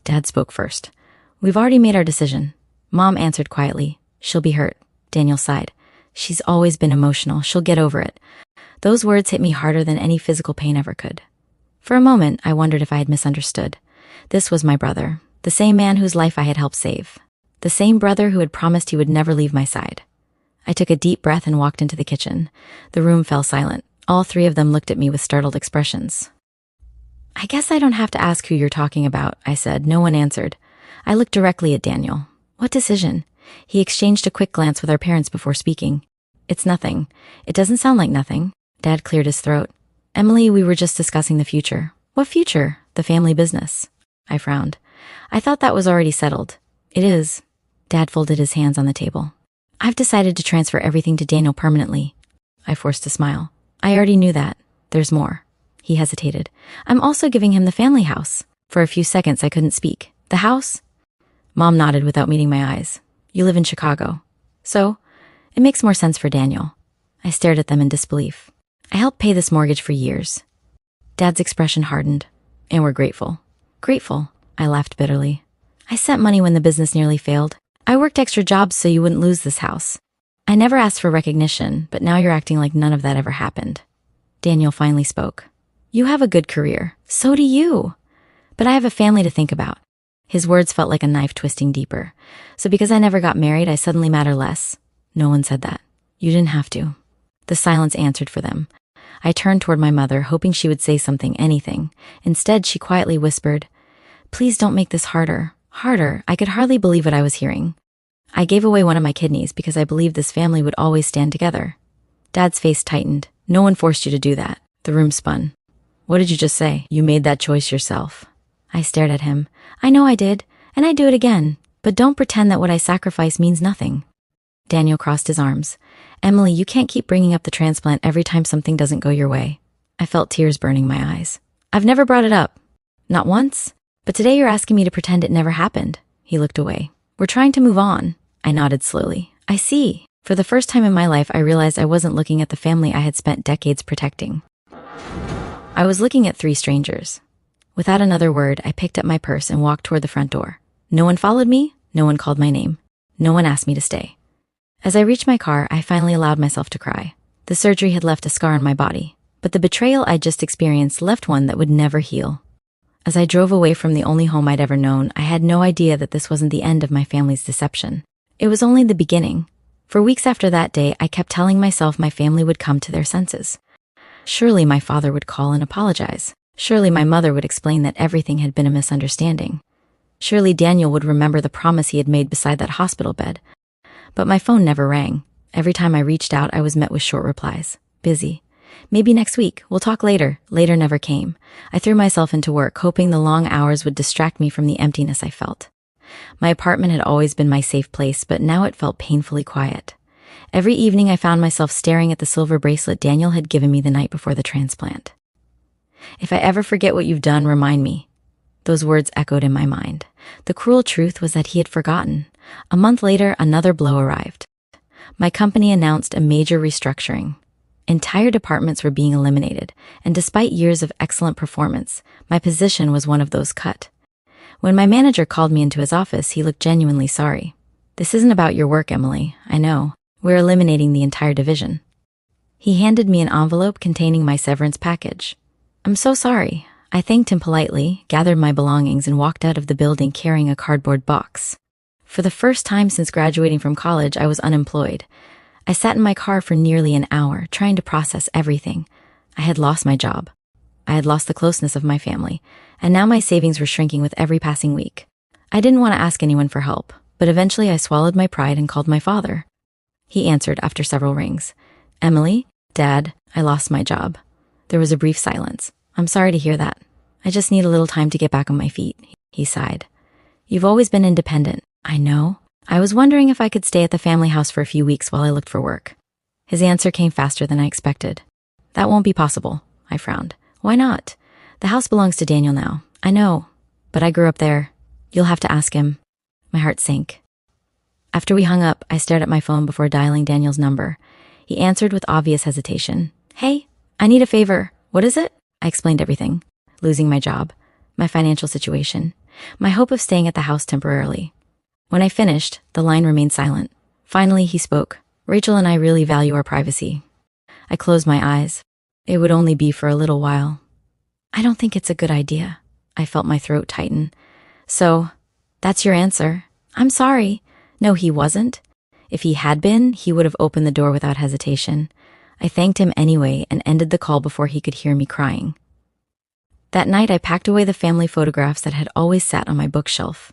Dad spoke first. We've already made our decision. Mom answered quietly. She'll be hurt. Daniel sighed. She's always been emotional. She'll get over it. Those words hit me harder than any physical pain ever could. For a moment, I wondered if I had misunderstood. This was my brother, the same man whose life I had helped save. The same brother who had promised he would never leave my side. I took a deep breath and walked into the kitchen. The room fell silent. All three of them looked at me with startled expressions. I guess I don't have to ask who you're talking about, I said. No one answered. I looked directly at Daniel. What decision? He exchanged a quick glance with our parents before speaking. It's nothing. It doesn't sound like nothing. Dad cleared his throat. Emily, we were just discussing the future. What future? The family business. I frowned. I thought that was already settled. It is. Dad folded his hands on the table. I've decided to transfer everything to Daniel permanently. I forced a smile. I already knew that. There's more. He hesitated. I'm also giving him the family house. For a few seconds, I couldn't speak. The house? Mom nodded without meeting my eyes. You live in Chicago. So, it makes more sense for Daniel. I stared at them in disbelief. I helped pay this mortgage for years. Dad's expression hardened. And we're grateful. Grateful? I laughed bitterly. I sent money when the business nearly failed. I worked extra jobs so you wouldn't lose this house. I never asked for recognition, but now you're acting like none of that ever happened. Daniel finally spoke. You have a good career. So do you. But I have a family to think about. His words felt like a knife twisting deeper. So because I never got married, I suddenly matter less? No one said that. You didn't have to. The silence answered for them. I turned toward my mother, hoping she would say something, anything. Instead, she quietly whispered, Please don't make this harder. Harder. I could hardly believe what I was hearing. I gave away one of my kidneys because I believed this family would always stand together. Dad's face tightened. No one forced you to do that. The room spun. What did you just say? You made that choice yourself. I stared at him. I know I did, and I'd do it again. But don't pretend that what I sacrifice means nothing. Daniel crossed his arms. Emily, you can't keep bringing up the transplant every time something doesn't go your way. I felt tears burning my eyes. I've never brought it up. Not once. But today you're asking me to pretend it never happened. He looked away. We're trying to move on. I nodded slowly. I see. For the first time in my life, I realized I wasn't looking at the family I had spent decades protecting. I was looking at three strangers. Without another word, I picked up my purse and walked toward the front door. No one followed me. No one called my name. No one asked me to stay. As I reached my car, I finally allowed myself to cry. The surgery had left a scar on my body, but the betrayal I'd just experienced left one that would never heal. As I drove away from the only home I'd ever known, I had no idea that this wasn't the end of my family's deception. It was only the beginning. For weeks after that day, I kept telling myself my family would come to their senses. Surely my father would call and apologize. Surely my mother would explain that everything had been a misunderstanding. Surely Daniel would remember the promise he had made beside that hospital bed. But my phone never rang. Every time I reached out, I was met with short replies. Busy. Maybe next week. We'll talk later. Later never came. I threw myself into work, hoping the long hours would distract me from the emptiness I felt. My apartment had always been my safe place, but now it felt painfully quiet. Every evening I found myself staring at the silver bracelet Daniel had given me the night before the transplant. If I ever forget what you've done, remind me. Those words echoed in my mind. The cruel truth was that he had forgotten. A month later, another blow arrived. My company announced a major restructuring. Entire departments were being eliminated, and despite years of excellent performance, my position was one of those cut. When my manager called me into his office, he looked genuinely sorry. This isn't about your work, Emily. I know. We're eliminating the entire division. He handed me an envelope containing my severance package. I'm so sorry. I thanked him politely, gathered my belongings, and walked out of the building carrying a cardboard box. For the first time since graduating from college, I was unemployed. I sat in my car for nearly an hour, trying to process everything. I had lost my job. I had lost the closeness of my family, and now my savings were shrinking with every passing week. I didn't want to ask anyone for help, but eventually I swallowed my pride and called my father. He answered after several rings. Emily? Dad, I lost my job. There was a brief silence. I'm sorry to hear that. I just need a little time to get back on my feet, he sighed. You've always been independent. I know. I was wondering if I could stay at the family house for a few weeks while I looked for work. His answer came faster than I expected. That won't be possible, I frowned. Why not? The house belongs to Daniel now. I know, but I grew up there. You'll have to ask him. My heart sank. After we hung up, I stared at my phone before dialing Daniel's number. He answered with obvious hesitation. Hey, I need a favor. What is it? I explained everything. Losing my job, my financial situation, my hope of staying at the house temporarily. When I finished, the line remained silent. Finally, he spoke. Rachel and I really value our privacy. I closed my eyes. It would only be for a little while. I don't think it's a good idea. I felt my throat tighten. So, that's your answer. I'm sorry. No, he wasn't. If he had been, he would have opened the door without hesitation. I thanked him anyway and ended the call before he could hear me crying. That night, I packed away the family photographs that had always sat on my bookshelf.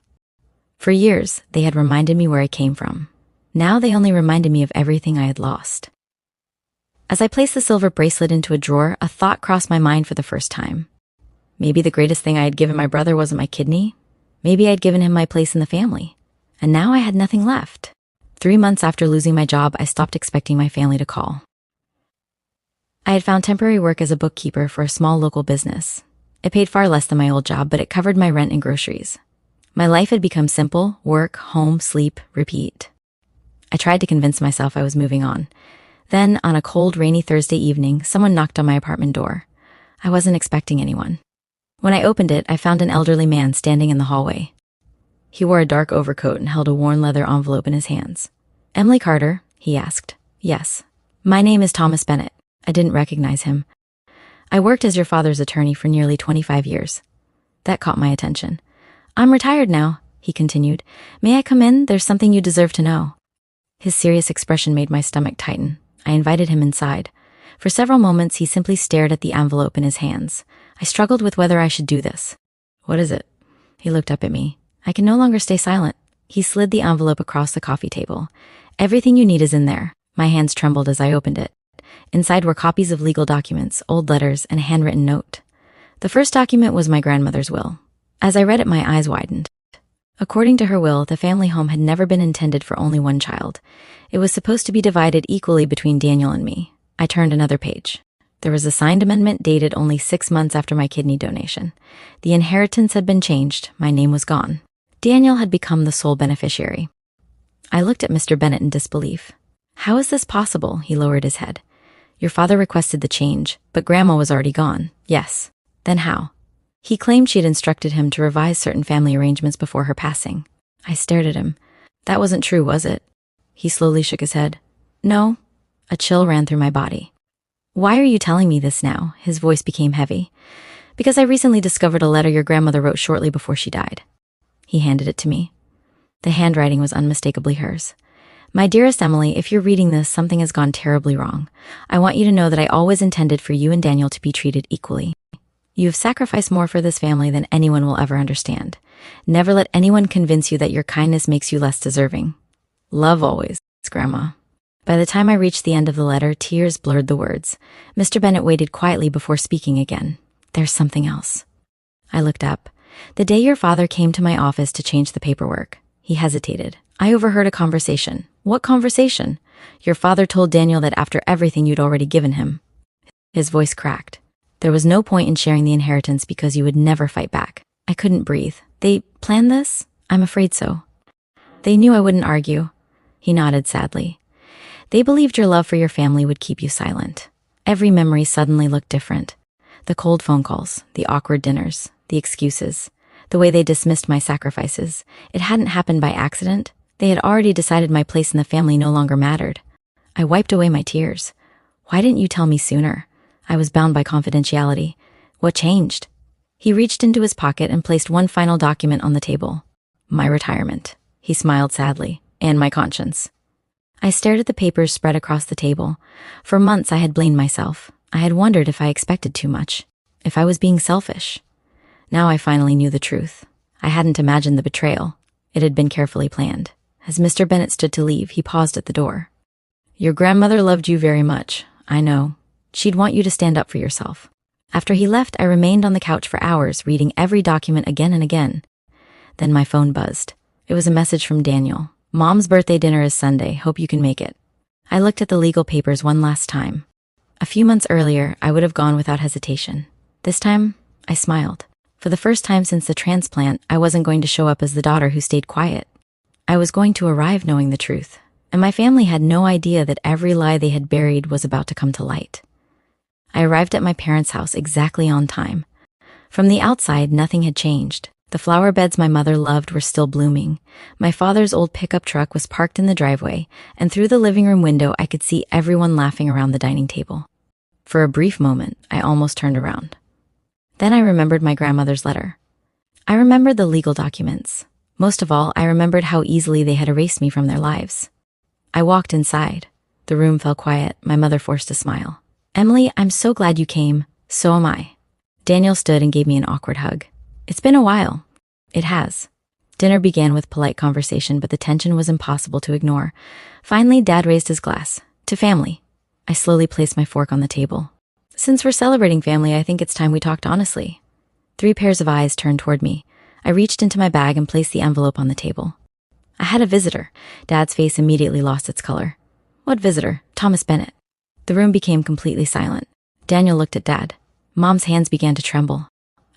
For years, they had reminded me where I came from. Now they only reminded me of everything I had lost. As I placed the silver bracelet into a drawer, a thought crossed my mind for the first time. Maybe the greatest thing I had given my brother wasn't my kidney. Maybe I had given him my place in the family. And now I had nothing left. 3 months after losing my job, I stopped expecting my family to call. I had found temporary work as a bookkeeper for a small local business. It paid far less than my old job, but it covered my rent and groceries. My life had become simple: work, home, sleep, repeat. I tried to convince myself I was moving on. Then, on a cold, rainy Thursday evening, someone knocked on my apartment door. I wasn't expecting anyone. When I opened it, I found an elderly man standing in the hallway. He wore a dark overcoat and held a worn leather envelope in his hands. "Emily Carter?" he asked. "Yes. My name is Thomas Bennett." I didn't recognize him. "I worked as your father's attorney for nearly 25 years. That caught my attention. "I'm retired now," he continued. "May I come in? There's something you deserve to know." His serious expression made my stomach tighten. I invited him inside. For several moments, he simply stared at the envelope in his hands. I struggled with whether I should do this. "What is it?" He looked up at me. I can no longer stay silent. He slid the envelope across the coffee table. "Everything you need is in there." My hands trembled as I opened it. Inside were copies of legal documents, old letters, and a handwritten note. The first document was my grandmother's will. As I read it, my eyes widened. According to her will, the family home had never been intended for only one child. It was supposed to be divided equally between Daniel and me. I turned another page. There was a signed amendment dated only 6 months after my kidney donation. The inheritance had been changed. My name was gone. Daniel had become the sole beneficiary. I looked at Mr. Bennett in disbelief. "How is this possible?" He lowered his head. "Your father requested the change, but Grandma was already gone." "Yes." "Then how?" He claimed she had instructed him to revise certain family arrangements before her passing. I stared at him. "That wasn't true, was it?" He slowly shook his head. "No." A chill ran through my body. "Why are you telling me this now?" His voice became heavy. "Because I recently discovered a letter your grandmother wrote shortly before she died." He handed it to me. The handwriting was unmistakably hers. "My dearest Emily, if you're reading this, something has gone terribly wrong. I want you to know that I always intended for you and Daniel to be treated equally. You have sacrificed more for this family than anyone will ever understand. Never let anyone convince you that your kindness makes you less deserving. Love always, Grandma." By the time I reached the end of the letter, tears blurred the words. Mr. Bennett waited quietly before speaking again. "There's something else." I looked up. "The day your father came to my office to change the paperwork." He hesitated. "I overheard a conversation." "What conversation?" "Your father told Daniel that after everything you'd already given him." His voice cracked. "There was no point in sharing the inheritance because you would never fight back." I couldn't breathe. "They planned this?" "I'm afraid so." "They knew I wouldn't argue." He nodded sadly. "They believed your love for your family would keep you silent." Every memory suddenly looked different. The cold phone calls, the awkward dinners, the excuses, the way they dismissed my sacrifices. It hadn't happened by accident. They had already decided my place in the family no longer mattered. I wiped away my tears. "Why didn't you tell me sooner?" I was bound by confidentiality. "What changed?" He reached into his pocket and placed one final document on the table. "My retirement." He smiled sadly. "And my conscience." I stared at the papers spread across the table. For months I had blamed myself. I had wondered if I expected too much, if I was being selfish. Now I finally knew the truth. I hadn't imagined the betrayal. It had been carefully planned. As Mr. Bennett stood to leave, he paused at the door. "Your grandmother loved you very much. I know. She'd want you to stand up for yourself." After he left, I remained on the couch for hours, reading every document again and again. Then my phone buzzed. It was a message from Daniel. "Mom's birthday dinner is Sunday. Hope you can make it." I looked at the legal papers one last time. A few months earlier, I would have gone without hesitation. This time, I smiled. For the first time since the transplant, I wasn't going to show up as the daughter who stayed quiet. I was going to arrive knowing the truth, and my family had no idea that every lie they had buried was about to come to light. I arrived at my parents' house exactly on time. From the outside, nothing had changed. The flower beds my mother loved were still blooming. My father's old pickup truck was parked in the driveway, and through the living room window I could see everyone laughing around the dining table. For a brief moment, I almost turned around. Then I remembered my grandmother's letter. I remembered the legal documents. Most of all, I remembered how easily they had erased me from their lives. I walked inside. The room fell quiet. My mother forced a smile. Emily, I'm so glad you came. So am I. Daniel stood and gave me an awkward hug. It's been a while. It has. Dinner began with polite conversation, but the tension was impossible to ignore. Finally, Dad raised his glass. To family. I slowly placed my fork on the table. Since we're celebrating family, I think it's time we talked honestly. 3 pairs of eyes turned toward me. I reached into my bag and placed the envelope on the table. I had a visitor. Dad's face immediately lost its color. What visitor? Thomas Bennett. The room became completely silent. Daniel looked at Dad. Mom's hands began to tremble.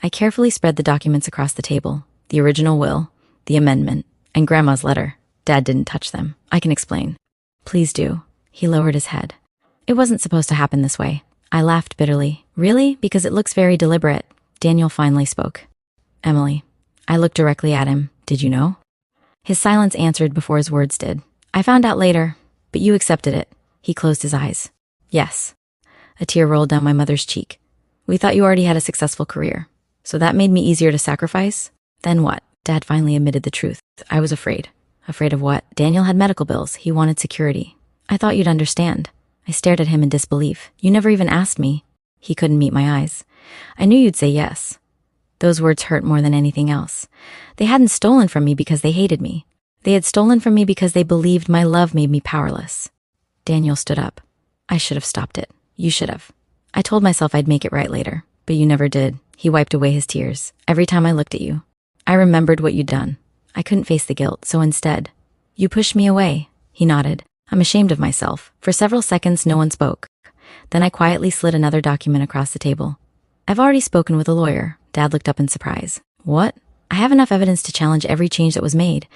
I carefully spread the documents across the table. The original will, the amendment, and Grandma's letter. Dad didn't touch them. I can explain. Please do. He lowered his head. It wasn't supposed to happen this way. I laughed bitterly. Really? Because it looks very deliberate. Daniel finally spoke. Emily. I looked directly at him. Did you know? His silence answered before his words did. I found out later, but you accepted it. He closed his eyes. Yes. A tear rolled down my mother's cheek. We thought you already had a successful career. So that made me easier to sacrifice? Then what? Dad finally admitted the truth. I was afraid. Afraid of what? Daniel had medical bills. He wanted security. I thought you'd understand. I stared at him in disbelief. You never even asked me. He couldn't meet my eyes. I knew you'd say yes. Those words hurt more than anything else. They hadn't stolen from me because they hated me. They had stolen from me because they believed my love made me powerless. Daniel stood up. I should have stopped it. You should have. I told myself I'd make it right later, but you never did. He wiped away his tears. Every time I looked at you, I remembered what you'd done. I couldn't face the guilt, so instead, you pushed me away. He nodded. I'm ashamed of myself. For several seconds, no one spoke. Then I quietly slid another document across the table. I've already spoken with a lawyer. Dad looked up in surprise. What? I have enough evidence to challenge every change that was made.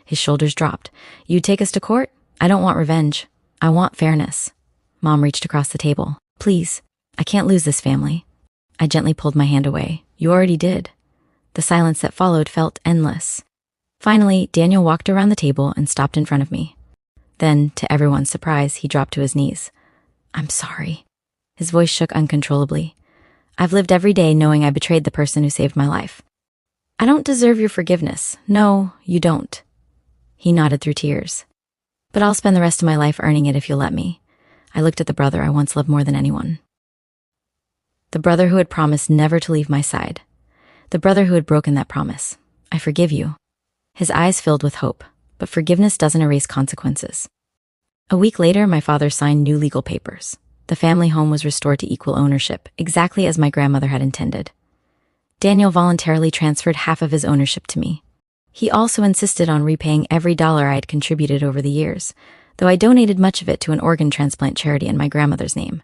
His shoulders dropped. You'd take us to court? I don't want revenge. I want fairness. Mom reached across the table. Please, I can't lose this family. I gently pulled my hand away. You already did. The silence that followed felt endless. Finally, Daniel walked around the table and stopped in front of me. Then, to everyone's surprise, he dropped to his knees. I'm sorry. His voice shook uncontrollably. I've lived every day knowing I betrayed the person who saved my life. I don't deserve your forgiveness. No, you don't. He nodded through tears. But I'll spend the rest of my life earning it if you'll let me. I looked at the brother I once loved more than anyone. The brother who had promised never to leave my side. The brother who had broken that promise. I forgive you. His eyes filled with hope, but forgiveness doesn't erase consequences. A week later, my father signed new legal papers. The family home was restored to equal ownership, exactly as my grandmother had intended. Daniel voluntarily transferred half of his ownership to me. He also insisted on repaying every dollar I had contributed over the years, though I donated much of it to an organ transplant charity in my grandmother's name.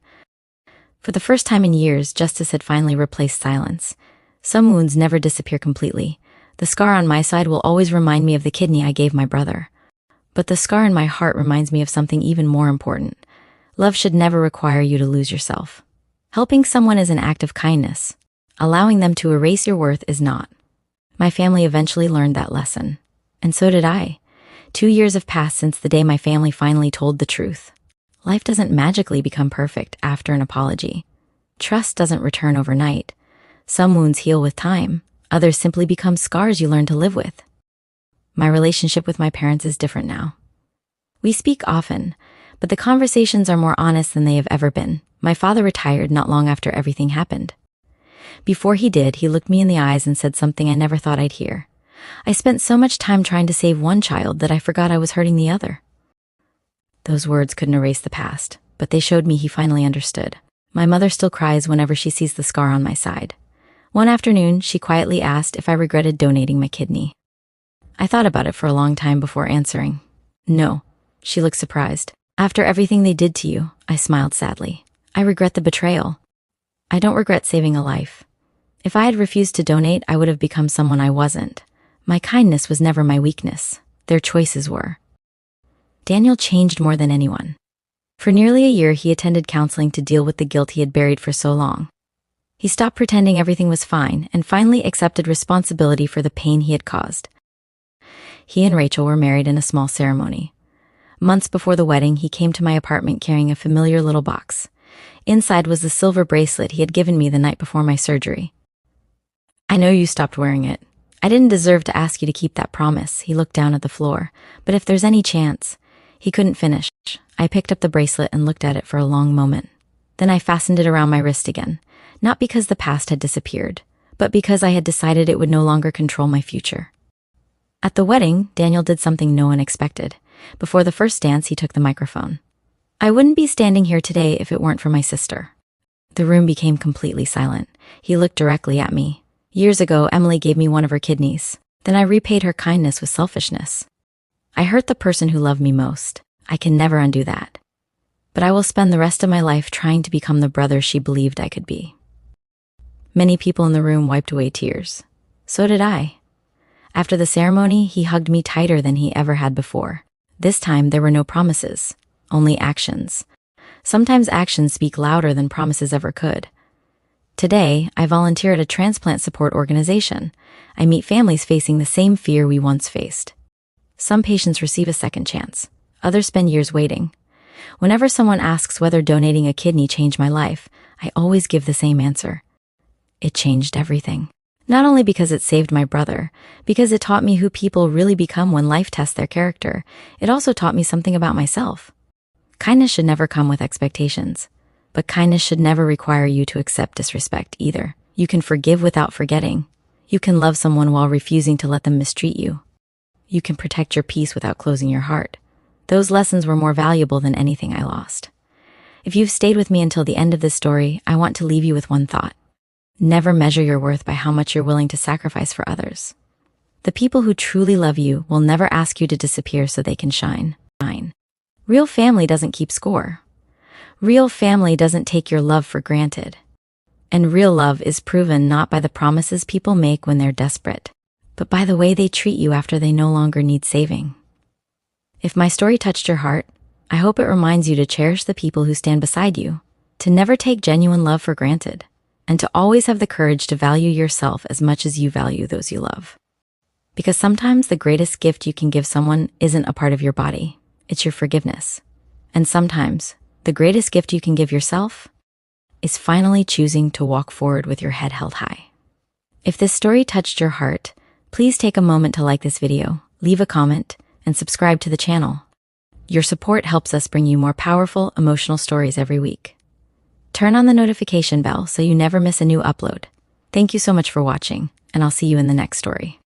For the first time in years, justice had finally replaced silence. Some wounds never disappear completely. The scar on my side will always remind me of the kidney I gave my brother. But the scar in my heart reminds me of something even more important. Love should never require you to lose yourself. Helping someone is an act of kindness. Allowing them to erase your worth is not. My family eventually learned that lesson. And so did I. 2 years have passed since the day my family finally told the truth. Life doesn't magically become perfect after an apology. Trust doesn't return overnight. Some wounds heal with time. Others simply become scars you learn to live with. My relationship with my parents is different now. We speak often, but the conversations are more honest than they have ever been. My father retired not long after everything happened. Before he did, he looked me in the eyes and said something I never thought I'd hear. I spent so much time trying to save one child that I forgot I was hurting the other. Those words couldn't erase the past, but they showed me he finally understood. My mother still cries whenever she sees the scar on my side. One afternoon, she quietly asked if I regretted donating my kidney. I thought about it for a long time before answering. No. She looked surprised. After everything they did to you, I smiled sadly. I regret the betrayal. I don't regret saving a life. If I had refused to donate, I would have become someone I wasn't. My kindness was never my weakness. Their choices were. Daniel changed more than anyone. For nearly a year, he attended counseling to deal with the guilt he had buried for so long. He stopped pretending everything was fine and finally accepted responsibility for the pain he had caused. He and Rachel were married in a small ceremony. Months before the wedding, he came to my apartment carrying a familiar little box. Inside was the silver bracelet he had given me the night before my surgery. I know you stopped wearing it. I didn't deserve to ask you to keep that promise. He looked down at the floor. But if there's any chance... He couldn't finish. I picked up the bracelet and looked at it for a long moment. Then I fastened it around my wrist again, not because the past had disappeared, but because I had decided it would no longer control my future. At the wedding, Daniel did something no one expected. Before the first dance, he took the microphone. I wouldn't be standing here today if it weren't for my sister. The room became completely silent. He looked directly at me. Years ago, Emily gave me one of her kidneys. Then I repaid her kindness with selfishness. I hurt the person who loved me most. I can never undo that. But I will spend the rest of my life trying to become the brother she believed I could be. Many people in the room wiped away tears. So did I. After the ceremony, he hugged me tighter than he ever had before. This time, there were no promises, only actions. Sometimes actions speak louder than promises ever could. Today, I volunteer at a transplant support organization. I meet families facing the same fear we once faced. Some patients receive a second chance. Others spend years waiting. Whenever someone asks whether donating a kidney changed my life, I always give the same answer. It changed everything. Not only because it saved my brother, because it taught me who people really become when life tests their character, it also taught me something about myself. Kindness should never come with expectations, but kindness should never require you to accept disrespect either. You can forgive without forgetting. You can love someone while refusing to let them mistreat you. You can protect your peace without closing your heart. Those lessons were more valuable than anything I lost. If you've stayed with me until the end of this story, I want to leave you with one thought. Never measure your worth by how much you're willing to sacrifice for others. The people who truly love you will never ask you to disappear so they can shine. Real family doesn't keep score. Real family doesn't take your love for granted. And real love is proven not by the promises people make when they're desperate, but by the way they treat you after they no longer need saving. If my story touched your heart, I hope it reminds you to cherish the people who stand beside you, to never take genuine love for granted, and to always have the courage to value yourself as much as you value those you love. Because sometimes the greatest gift you can give someone isn't a part of your body, it's your forgiveness. And sometimes the greatest gift you can give yourself is finally choosing to walk forward with your head held high. If this story touched your heart, please take a moment to like this video, leave a comment, and subscribe to the channel. Your support helps us bring you more powerful, emotional stories every week. Turn on the notification bell so you never miss a new upload. Thank you so much for watching, and I'll see you in the next story.